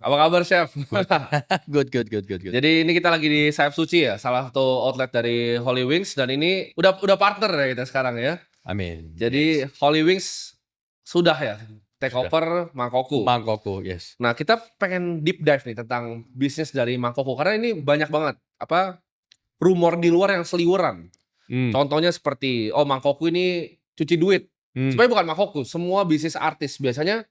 Apa kabar, Chef? Good. Jadi ini kita lagi di Sayap Suci ya, salah satu outlet dari Holy Wings dan ini udah partner ya kita sekarang ya. Amin. Jadi Holy Wings sudah ya take Sudah. over Mangkokku. Mangkokku, yes. Nah, kita pengen deep dive nih tentang bisnis dari Mangkokku karena ini banyak banget rumor di luar yang seliweran. Contohnya seperti Mangkokku ini cuci duit. Sebenarnya bukan Mangkokku, semua bisnis artis biasanya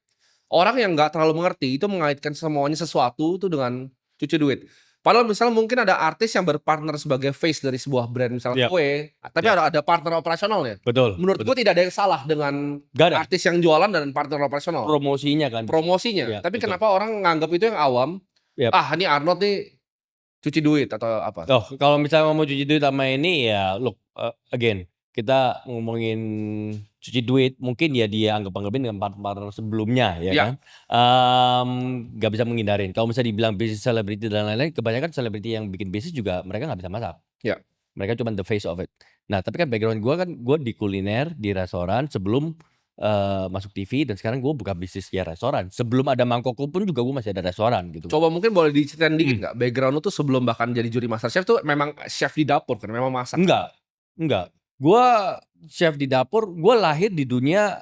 orang yang nggak terlalu mengerti itu mengaitkan semuanya sesuatu itu dengan cuci duit. Padahal misalnya mungkin ada artis yang berpartner sebagai face dari sebuah brand misalnya Yap. kue, tapi Yap. ada partner operasionalnya. Betul. Menurut gue tidak ada yang salah dengan Gak ada artis yang jualan dan partner operasional. promosinya kan. Promosinya. Ya, Tapi betul. kenapa orang nganggap itu yang awam? Yap. Ini Arnold nih cuci duit atau apa? Oh, kalau misalnya mau cuci duit sama ini ya look, again, kita ngomongin cuci duit mungkin ya dia anggapin dengan partner sebelumnya ya Ya. kan. Gak bisa menghindarin. Kalau misalnya dibilang bisnis selebriti dan lain-lain, kebanyakan selebriti yang bikin bisnis juga mereka nggak bisa masak. Ya. Mereka cuma the face of it. Nah, tapi kan background gue di kuliner, di restoran sebelum masuk TV dan sekarang gue buka bisnis ya restoran. Sebelum ada Mangkokku pun juga gue masih ada restoran gitu. Coba mungkin boleh diceritain dikit nggak? Background lu tuh sebelum bahkan jadi juri MasterChef tuh memang chef di dapur kan? Memang masak? Enggak. Gue chef di dapur, gue lahir di dunia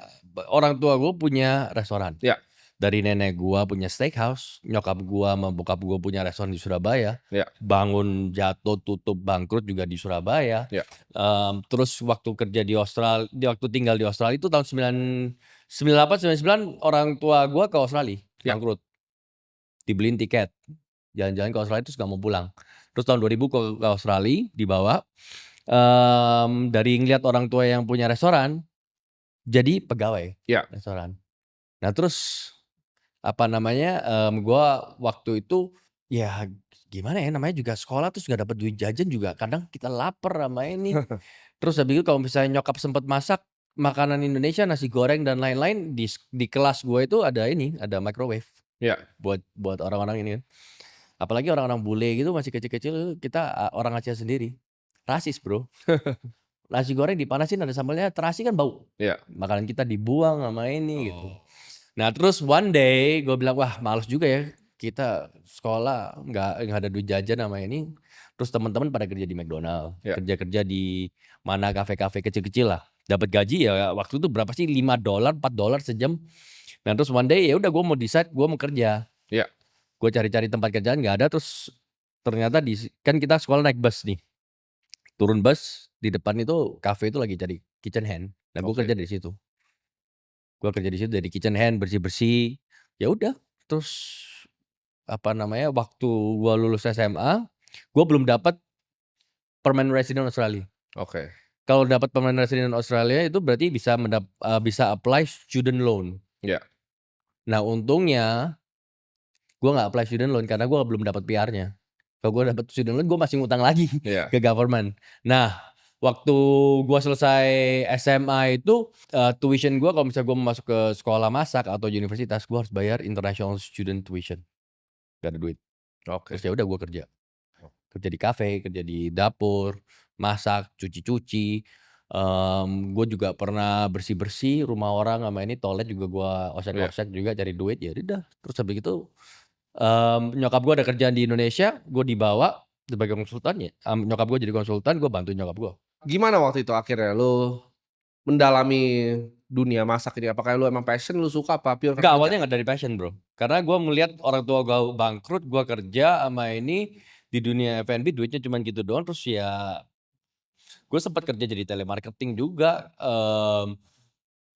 orang tua gue punya restoran. Ya. Dari nenek gue punya steakhouse, nyokap gue sama bokap gue punya restoran di Surabaya. Ya. Bangun, jatuh, tutup, bangkrut juga di Surabaya. Ya. Terus waktu kerja di Australia, waktu tinggal di Australia itu tahun 98, 99 orang tua gue ke Australia, Ya. bangkrut. Dibeliin tiket, jalan-jalan ke Australia terus gak mau pulang. Terus tahun 2000 ke Australia, dibawa. Dari ngeliat orang tua yang punya restoran, jadi pegawai Ya. restoran. Nah terus gue waktu itu ya gimana ya namanya juga sekolah terus gak dapet duit jajan juga kadang kita lapar sama ini. Terus habis itu kalau misalnya nyokap sempet masak makanan Indonesia, nasi goreng dan lain-lain di kelas gue itu ada microwave. Ya. Buat orang-orang ini kan. Apalagi orang-orang bule gitu masih kecil-kecil, kita orang Aceh sendiri. Rasis bro. Nasi goreng dipanasin ada sambalnya, terasi kan bau. Ya. Makanan kita dibuang sama ini gitu. Nah terus one day gue bilang wah males juga ya kita sekolah nggak ada duit jajan sama ini. Terus teman-teman pada kerja di McDonald, Ya. kerja di mana kafe-kafe kecil-kecil lah. Dapat gaji ya waktu itu berapa sih $5, $4 sejam. Nah terus one day ya udah gue mau decide gue mau kerja. Ya. Gue cari-cari tempat kerjaan nggak ada, terus ternyata kan kita sekolah naik bus nih. Turun bus di depan itu kafe itu lagi cari kitchen hand. Nah gue kerja di situ. Gue kerja di situ jadi kitchen hand, bersih-bersih. Ya udah, terus waktu gue lulus SMA, gue belum dapat permanent resident Australia. Oke. Kalau dapat permanent resident Australia itu berarti bisa apply student loan. Ya. Nah untungnya gue nggak apply student loan karena gue belum dapat PR-nya. Kalau gue dapat student loan gue masih ngutang lagi ke government. Nah waktu gue selesai SMA itu tuition gue kalau misalnya gue mau masuk ke sekolah masak atau universitas gue harus bayar international student tuition. Gak ada duit. Oke. Terus ya udah gue kerja di kafe, kerja di dapur, masak, cuci-cuci. Gue juga pernah bersih-bersih rumah orang sama ini, toilet juga gue osek-osek juga cari duit. Ya udah, terus habis itu nyokap gue ada kerjaan di Indonesia, gue dibawa sebagai konsultan ya. Nyokap gue jadi konsultan, gue bantuin nyokap gue. Gimana waktu itu akhirnya lu mendalami dunia masak ini? Apakah lu emang passion, lu suka apa pure Enggak, awalnya nggak dari passion bro. Karena gue ngeliat orang tua gue bangkrut, gue kerja sama ini di dunia F&B duitnya cuma gitu doang. Terus ya gue sempat kerja jadi telemarketing juga,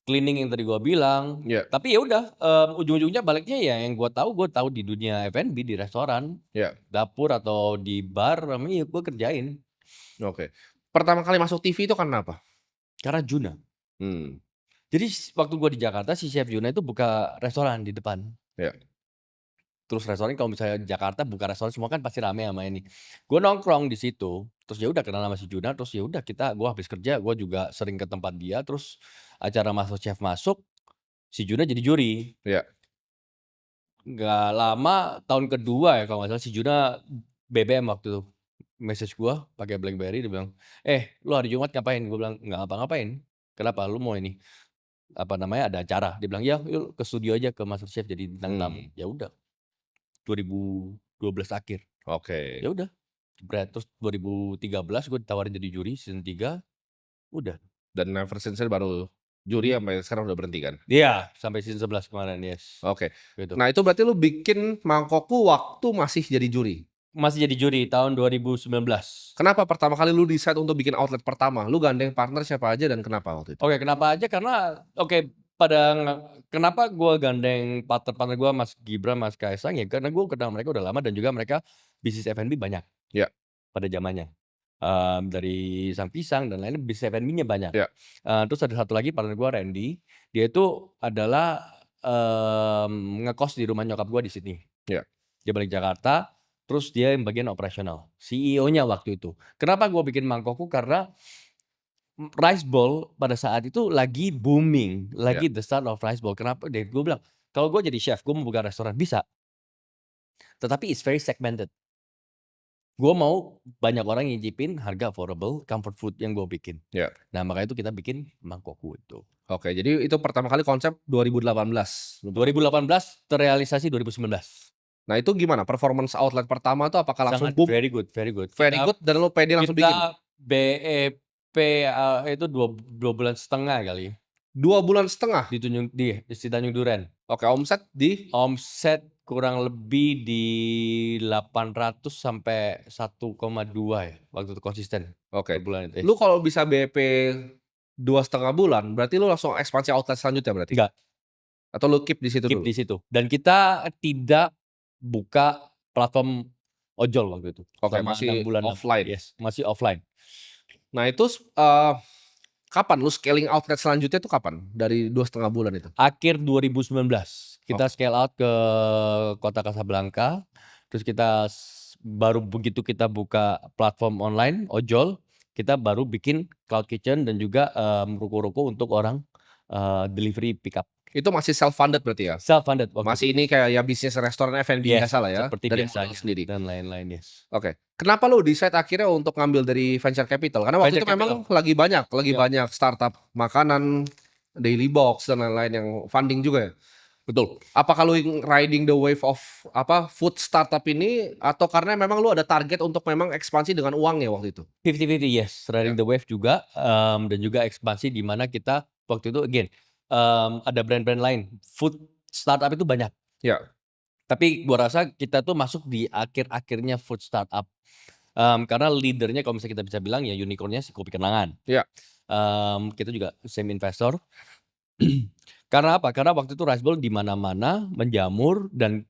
cleaning yang tadi gue bilang. Tapi ya udah, ujung-ujungnya baliknya ya yang gue tahu di dunia F&B, di restoran, dapur atau di bar, namanya gue kerjain. Oke. Pertama kali masuk TV itu karena apa? Karena Juna. Jadi waktu gue di Jakarta si chef Juna itu buka restoran di depan. Terus restoran kalau misalnya Jakarta buka restoran semua kan pasti rame sama ini. Gue nongkrong di situ, terus ya udah kenal sama si Juna, terus ya udah gue habis kerja, gue juga sering ke tempat dia, terus acara MasterChef masuk, si Juna jadi juri. Nggak lama tahun kedua ya kalau nggak salah si Juna BBM waktu itu message gue pakai BlackBerry, dia bilang, lu hari Jumat ngapain? Gue bilang nggak ngapa-ngapain. Kenapa? Lu mau ini ada acara? Dia bilang ya, yuk ke studio aja ke MasterChef jadi bintang tamu. Ya udah. 2012 akhir. Oke. Ya udah, jebret. Terus 2013 gue ditawarin jadi juri season 3, udah. Dan Never Since baru juri sampai sekarang udah berhenti kan? Iya, sampai season 11 kemarin, yes. Oke. Gitu. Nah itu berarti lu bikin Mangkokku waktu masih jadi juri? Masih jadi juri tahun 2019. Kenapa pertama kali lu decide untuk bikin outlet pertama? Lu gandeng partner siapa aja dan kenapa waktu itu? Oke, kenapa aja? Karena kenapa gue gandeng partner-partner gue, Mas Gibran, Mas Kaisang, ya karena gue kenal mereka udah lama dan juga mereka bisnis F&B banyak. Ya. Pada zamannya. Dari Sang Pisang dan lainnya bisnis F&B-nya banyak. Ya. Terus ada satu lagi partner gue, Randy. Dia itu adalah ngekos di rumah nyokap gue di Sydney. Ya. Dia balik Jakarta, terus dia yang bagian operasional, CEO-nya waktu itu. Kenapa gue bikin Mangkokku? Karena rice bowl pada saat itu lagi booming, lagi the start of rice bowl. Kenapa? Gue bilang, kalau gue jadi chef, gue mau buka restoran, bisa. Tetapi it's very segmented. Gue mau banyak orang nyicipin harga affordable, comfort food yang gue bikin. Ya. Nah makanya itu kita bikin Mangkokku itu. Oke, jadi itu pertama kali konsep 2018. 2018 terrealisasi 2019. Nah itu gimana performance outlet pertama tuh apakah langsung Sangat boom? very good, very good. Very good dan lo pede langsung bikin? Kita BEP itu 2 bulan setengah kali. 2 bulan setengah? Di Tanjung Duren. Oke, omset di? Omset kurang lebih di 800 sampai 1,2 ya waktu itu konsisten. Oke. Bulan itu. Lu kalau bisa BEP 2,5 bulan, berarti lu langsung ekspansi outlet selanjutnya berarti? Enggak. Atau lu keep di situ Keep dulu? di situ. Dan kita tidak buka platform ojol waktu itu. Oke, Selama masih 6 bulan. offline. Yes, masih offline. Nah itu kapan lu scaling outlet selanjutnya itu kapan? Dari 2,5 bulan itu? Akhir 2019 kita scale out ke Kota Kasablanka. Terus kita baru begitu kita buka platform online ojol, kita baru bikin cloud kitchen dan juga ruko-ruko untuk orang delivery pickup. Itu masih self funded berarti ya? Self funded. Masih ini kayak ya bisnis restoran F&B biasa lah ya? Seperti dari biasanya sendiri dan lain-lain, yes. Oke. Kenapa lu decide akhirnya untuk ngambil dari venture capital? Karena waktu itu memang lagi banyak startup makanan, daily box dan lain-lain yang funding juga ya? Betul. Apakah lu riding the wave of food startup ini atau karena memang lu ada target untuk memang ekspansi dengan uangnya waktu itu? 50-50, yes. Riding the wave juga dan juga ekspansi di mana kita waktu itu again ada brand-brand lain. Food startup itu banyak. Ya. Tapi gua rasa kita tuh masuk di akhir-akhirnya food startup. Karena leadernya kalau misalnya kita bisa bilang ya unicornnya si Kopi Kenangan. Ya. Kita juga same investor. Karena apa? Karena waktu itu rice bowl di mana-mana menjamur dan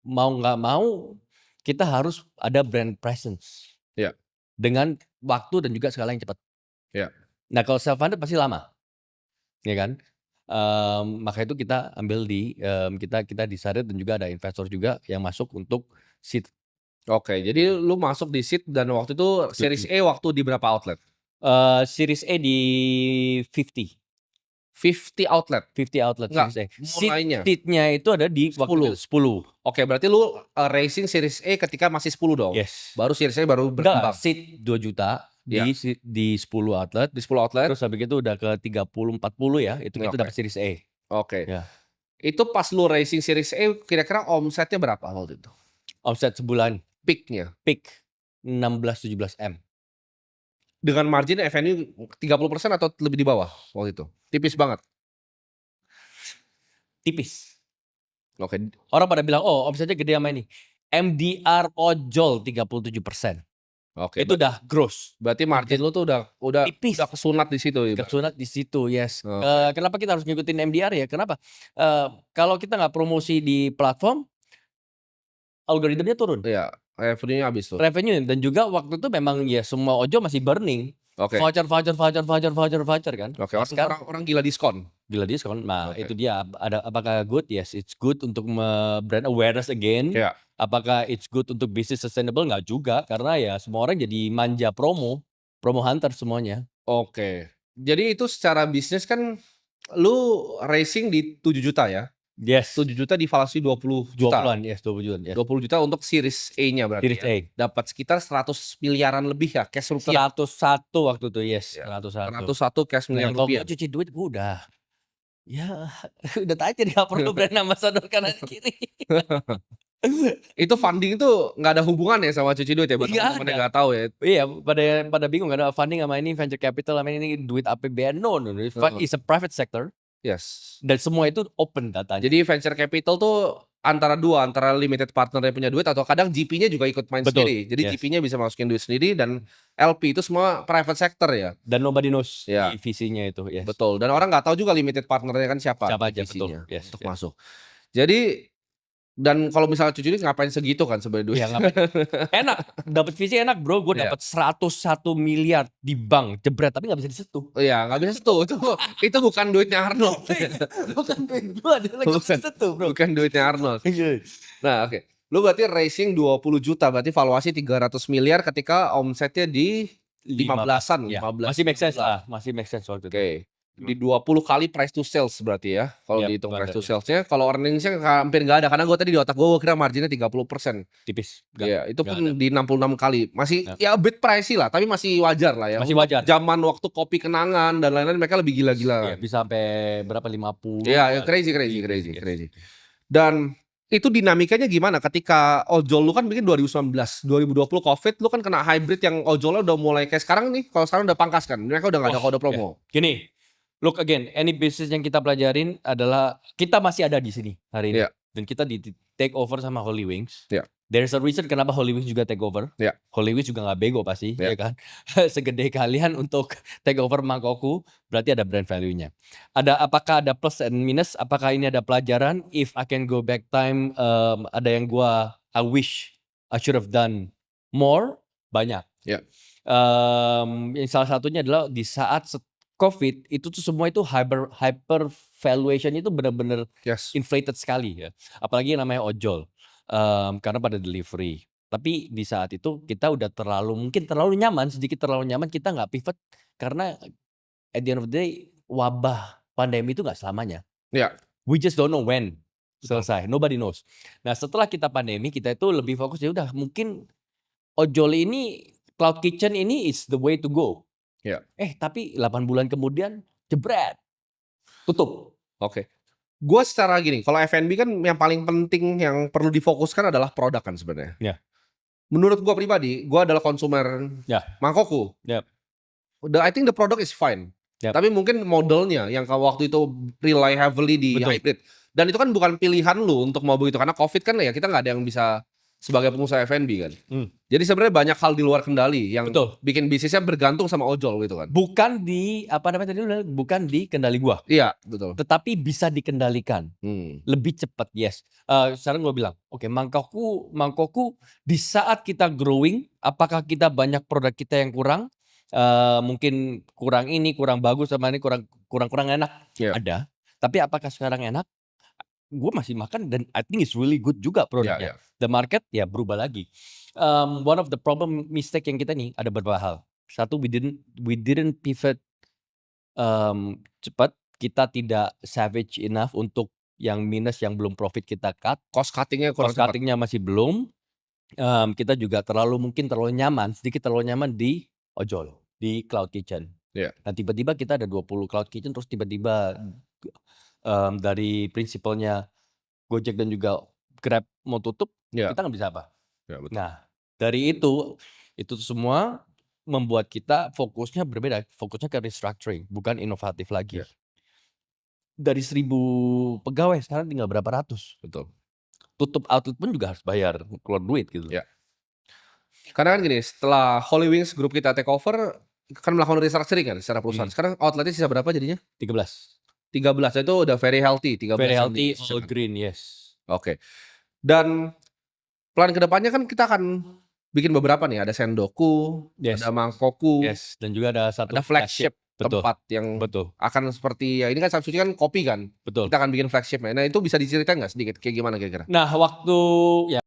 mau nggak mau kita harus ada brand presence. Ya. Dengan waktu dan juga skala yang cepat. Ya. Nah kalau self funded pasti lama, ya kan? Maka itu kita ambil kita decided dan juga ada investor juga yang masuk untuk seed. Oke, jadi lu masuk di seed dan waktu itu series A waktu di berapa outlet? Series A di 50 outlet. 50 outlet. Enggak, Series A. mulainya. Seednya itu ada di 10. waktu itu 10. Oke, berarti lu raising series A ketika masih 10 dong? Yes. Baru series A baru berkembang. Seed 2 juta Ya. di 10 outlet. Di 10 outlet. Terus habis itu udah ke 30-40 ya. Itu kita dapat series A. Oke. Ya. Itu pas lu raising series A kira-kira omsetnya berapa waktu itu? Omset sebulan. Peak-nya? Peak 16-17 M. Dengan margin F&B 30% atau lebih di bawah waktu itu? Tipis banget? Tipis. Oke. Orang pada bilang, oh omsetnya gede sama ini. MDR ojol 37%. Oke. Itu udah gross. Berarti margin lu tuh udah tipis. Udah kesunat di situ. Kesunat di situ, yes. Okay. Kenapa kita harus ngikutin MDR ya? Kenapa? Kalau kita nggak promosi di platform, algoritmanya turun. Iya, revenue-nya habis tuh. Revenue dan juga waktu itu memang ya semua ojol masih burning. Oke. Voucher kan. Oke, orang gila diskon. Gila diskon. Nah, itu dia. Apakah good? Yes, it's good untuk brand awareness again. Yeah. Apakah it's good untuk business sustainable? Nggak juga, karena ya semua orang jadi manja promo hunter semuanya. Oke. Jadi itu secara bisnis kan lu racing di 7 juta ya? Yes. 7 juta divaluasi 20 juta. 20-an, yes, 20 juta. Yes. 20 juta untuk series A-nya berarti. Series A. Dapat sekitar 100 miliaran lebih ya cash rupiah. 101 waktu itu, yes. Ya, 101 cash miliar rupiah. Kalau cuci duit gue udah. Ya, udah tanya nggak perlu brand ambassador kanan kiri. Itu funding itu nggak ada hubungannya sama cuci duit ya buat Nggak teman-teman yang ada. nggak tahu ya. Iya, pada bingung kan funding sama ini venture capital sama ini duit APBN. No. Heeh. It's a private sector Yes. dan semua itu open datanya. Jadi venture capital tuh antara limited partner yang punya duit atau kadang GP-nya juga ikut main Betul, sendiri. Jadi yes. GP-nya bisa masukin duit sendiri dan LP itu semua private sector ya. Dan nobody knows Ya. di visinya itu, yes. Betul. Dan orang nggak tahu juga limited partnernya kan siapa aja, visinya betul. Yes, untuk yes. masuk. Jadi dan kalau misalnya cuci duit ngapain segitu kan sebenarnya duit. Ya, enak, dapat visi enak bro, gue Iya. dapat 101 miliar di bank jebret tapi nggak bisa disentuh. Iya nggak bisa setuh itu bukan duitnya Arnold. Bukan duit gue, dia lagi Bukan. sentuh bro. Bukan duitnya Arnold. Nah oke. Lu berarti raising 20 juta berarti valuasi 300 miliar ketika omsetnya di 15-an. Ya, 15. masih make sense lah, masih make sense waktu itu. Oke. Di 20 kali price to sales berarti ya. Kalau Yap, dihitung price to benar. salesnya, kalau earningsnya hampir nggak ada karena gue tadi di otak gue kira marginnya 30%. Tipis. Iya, itu nggak pun ada. di 66 kali. Masih Ya. ya a bit pricey lah, tapi masih wajar lah ya. Masih Untuk wajar. Zaman waktu kopi kenangan dan lain-lain mereka lebih Iya, gila-gila. bisa sampai berapa 50. Iya, crazy. Dan itu dinamikanya gimana ketika ojol lu kan bikin 2019, 2020 Covid lu kan kena hybrid yang ojolnya udah mulai kayak sekarang nih. Kalau sekarang udah pangkas kan. Mereka udah nggak ada kode promo. Gini, look again, any business yang kita pelajarin adalah kita masih ada di sini hari ini. Iya. Dan kita di take over sama Holy Wings. Iya. There's a reason kenapa Holy Wings juga take over. Iya. Holy Wings juga nggak bego pasti, Iya. ya kan? Segede kalian untuk take over Mangkokku, berarti ada brand value-nya. Apakah ada plus and minus? Apakah ini ada pelajaran? If I can go back time, ada yang I wish I should have done more, banyak. Iya. Yang salah satunya adalah di saat COVID itu tuh semua itu hyper valuation itu benar-benar Yes. inflated sekali ya. Apalagi yang namanya ojol. Karena pada delivery. Tapi di saat itu kita udah sedikit terlalu nyaman, kita nggak pivot karena at the end of the day wabah pandemi itu nggak selamanya. Iya. We just don't know when selesai. Nobody knows. Nah, setelah kita pandemi kita itu lebih fokus ya udah mungkin ojol ini cloud kitchen ini is the way to go. Iya. Tapi 8 bulan kemudian jebret. Tutup. Oke. Gue secara gini, kalau F&B kan yang paling penting yang perlu difokuskan adalah produk kan sebenarnya. Ya. Menurut gue pribadi, gue adalah konsumer Mangkokku. Yap. I think the product is fine. Yap. Tapi mungkin modelnya yang waktu itu rely heavily di Betul. hybrid. Dan itu kan bukan pilihan lu untuk mau begitu. Karena COVID kan ya kita nggak ada yang bisa sebagai pengusaha F&B kan. Jadi sebenarnya banyak hal di luar kendali yang Betul. bikin bisnisnya bergantung sama ojol gitu kan. Bukan bukan di kendali gua. Iya, betul. Tetapi bisa dikendalikan. Lebih cepat, yes. Sekarang gua bilang, oke, Mangkokku di saat kita growing, apakah kita banyak produk kita yang kurang? Mungkin kurang ini, kurang bagus sama ini kurang enak. Iya. Ada. Tapi apakah sekarang enak? Gue masih makan dan I think it's really good juga produknya. Iya. The market ya berubah lagi. One of the problem mistake yang kita nih ada beberapa hal. Satu, we didn't pivot cepat. Kita tidak savage enough untuk yang minus, yang belum profit kita cut. Cost cuttingnya kurang Cost cuttingnya masih belum. Kita juga sedikit terlalu nyaman di ojol, di cloud kitchen. Iya. Nah, tiba-tiba kita ada 20 cloud kitchen, terus tiba-tiba dari prinsipalnya Gojek dan juga Grab mau tutup, Iya. kita nggak bisa apa. Ya, betul. Nah, dari itu semua membuat kita fokusnya berbeda, fokusnya ke restructuring, bukan inovatif lagi. Iya. Dari 1000 pegawai sekarang tinggal berapa ratus. Betul. Tutup outlet pun juga harus bayar, keluar duit gitu. Iya. Karena kan gini, setelah Holy Wings grup kita take over kan melakukan restructuring kan secara perusahaan. Sekarang outletnya sisa berapa jadinya? 13. 13 itu udah very healthy. 13 Very yang healthy, disisakan. all green, yes. Oke. Dan plan kedepannya kan kita akan bikin beberapa nih. Ada Sendoku, Yes. ada Mangkokku, Yes, dan juga ada satu ada flagship Betul. tempat yang Betul. akan seperti ya ini kan substitusi kan kopi kan. Betul. Kita akan bikin flagshipnya. Nah itu bisa diceritain nggak sedikit kayak gimana kira-kira? Nah, waktu ya